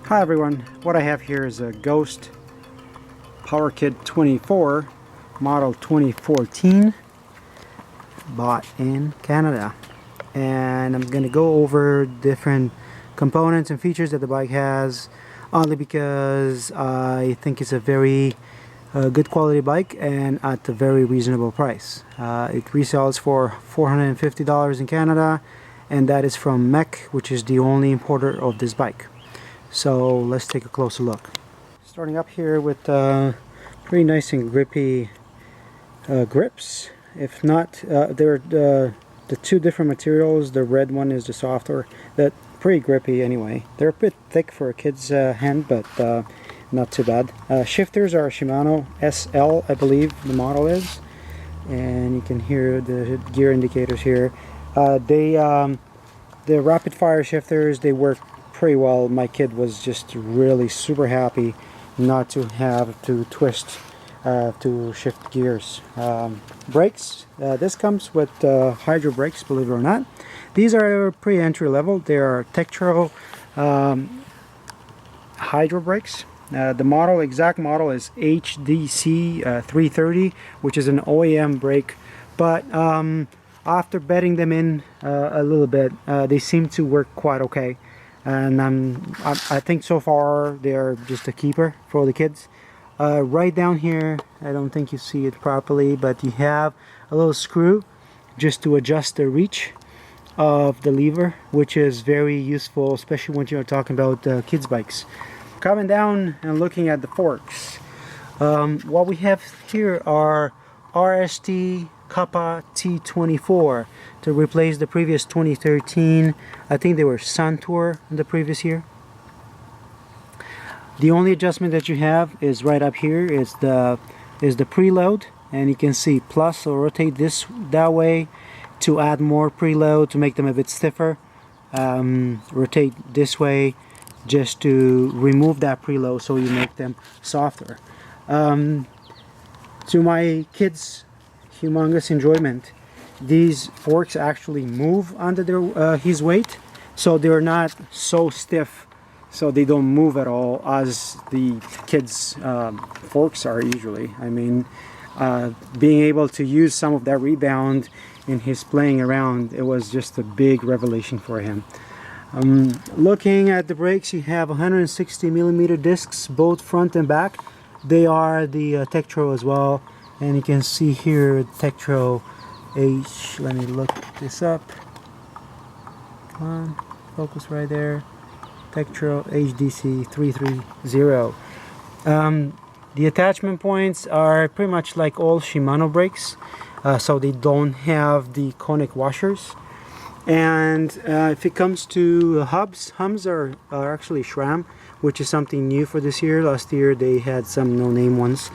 Hi everyone, what I have here is a Ghost Powerkid 24 model 2014, bought in Canada, and I'm gonna go over different components and features that the bike has, only because I think it's a very good quality bike and at a very reasonable price. It resells for $450 in Canada, and that is from MEC, which is the only importer of this bike. So let's take a closer look. Starting up here with pretty nice and grippy grips. If not, they're the two different materials. The red one is the softer. That's pretty grippy anyway. They're a bit thick for a kid's hand, but not too bad. Shifters are Shimano SL, I believe the model is, and you can hear the gear indicators here. The rapid fire shifters, they work pretty well. My kid was just really super happy not to have to twist to shift gears. Brakes, this comes with hydro brakes, believe it or not. These are pretty entry level. They are Tektro hydro brakes. The exact model is HDC 330, which is an OEM brake, but after bedding them in a little bit, they seem to work quite okay. And I think so far they're just a keeper for the kids. Right down here, I don't think you see it properly, but you have a little screw just to adjust the reach of the lever, which is very useful, especially when you're talking about kids bikes. Coming down and looking at the forks, what we have here are RST Kappa T24 to replace the previous 2013. I think they were Sun Tour in the previous year. The only adjustment that you have is right up here is the preload, and you can see plus or rotate this that way to add more preload to make them a bit stiffer. Rotate this way just to remove that preload so you make them softer. To my kids' humongous enjoyment, these forks actually move under his weight, so they're not so stiff, so they don't move at all as the kids' forks are usually. I mean, being able to use some of that rebound in his playing around, it was just a big revelation for him. Looking at the brakes, you have 160mm discs, both front and back. They are the Tektro as well. And you can see here Tektro H, let me look this up. Come on, focus right there. Tektro HDC 330. The attachment points are pretty much like all Shimano brakes, so they don't have the conic washers. And if it comes to hubs are actually SRAM, which is something new for this year. Last year they had some no-name ones.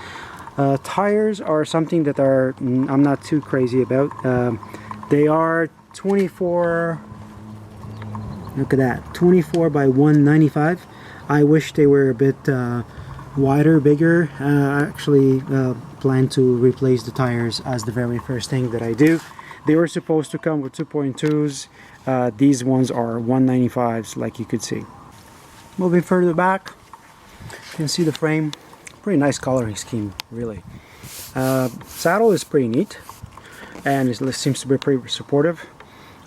Tires are something that I'm not too crazy about. They are 24, look at that, 24 by 195. I wish they were a bit wider, bigger. I actually plan to replace the tires as the very first thing that I do. They were supposed to come with 2.2s. These ones are 195s, like you could see. Moving further back, you can see the frame. Pretty nice coloring scheme, really. Saddle is pretty neat, and it seems to be pretty supportive.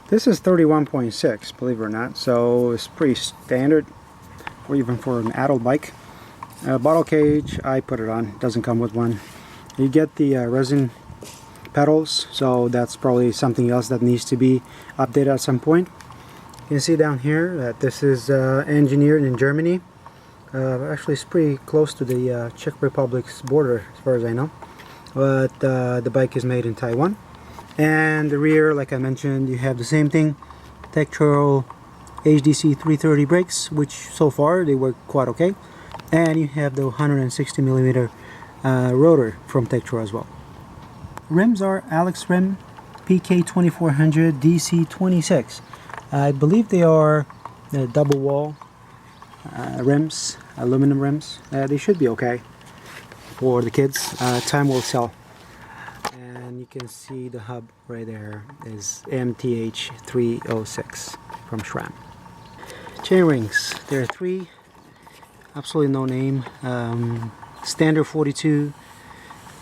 This is 31.6, believe it or not, so it's pretty standard, or even for an adult bike. Bottle cage, I put it on, doesn't come with one. You get the resin pedals, so that's probably something else that needs to be updated at some point. You can see down here that this is engineered in Germany. Actually, it's pretty close to the Czech Republic's border, as far as I know. But the bike is made in Taiwan. And the rear, like I mentioned, you have the same thing. Tektro HDC 330 brakes, which so far they work quite okay. And you have the 160mm rotor from Tektro as well. Rims are Alex Rim PK2400 DC26. I believe they are double wall rims, aluminum rims. They should be okay for the kids. Time will tell. And you can see the hub right there is MTH 306 from SRAM. Chain rings, there are 3 absolutely no name. Standard 42,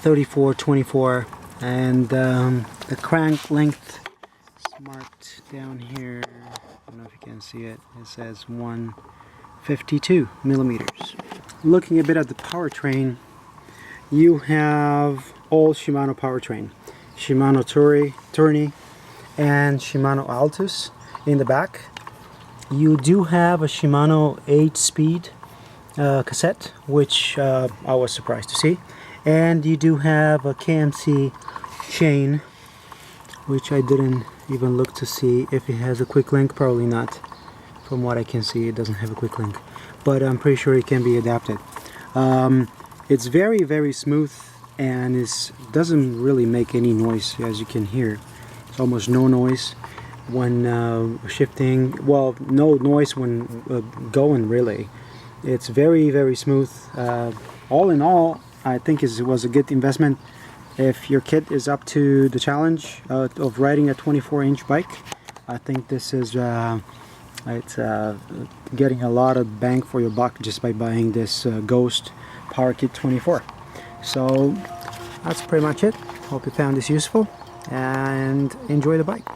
34, 24, and the crank length is marked down here. I don't know if you can see it. It says 152 millimeters. Looking a bit at the powertrain, you have all Shimano powertrain, Shimano Tourney and Shimano Altus in the back. You do have a Shimano 8-speed cassette, which I was surprised to see, and you do have a KMC chain, which I didn't even look to see if it has a quick link. Probably not. From what I can see, it doesn't have a quick link, but I'm pretty sure it can be adapted. It's very smooth, and it doesn't really make any noise, as you can hear. It's almost no noise when shifting. Well, no noise when going, really. It's very smooth. All in all, I think it was a good investment. If your kid is up to the challenge of riding a 24-inch bike, I think this is it's getting a lot of bang for your buck just by buying this Ghost Powerkid 24. So that's pretty much it. Hope you found this useful and enjoy the bike.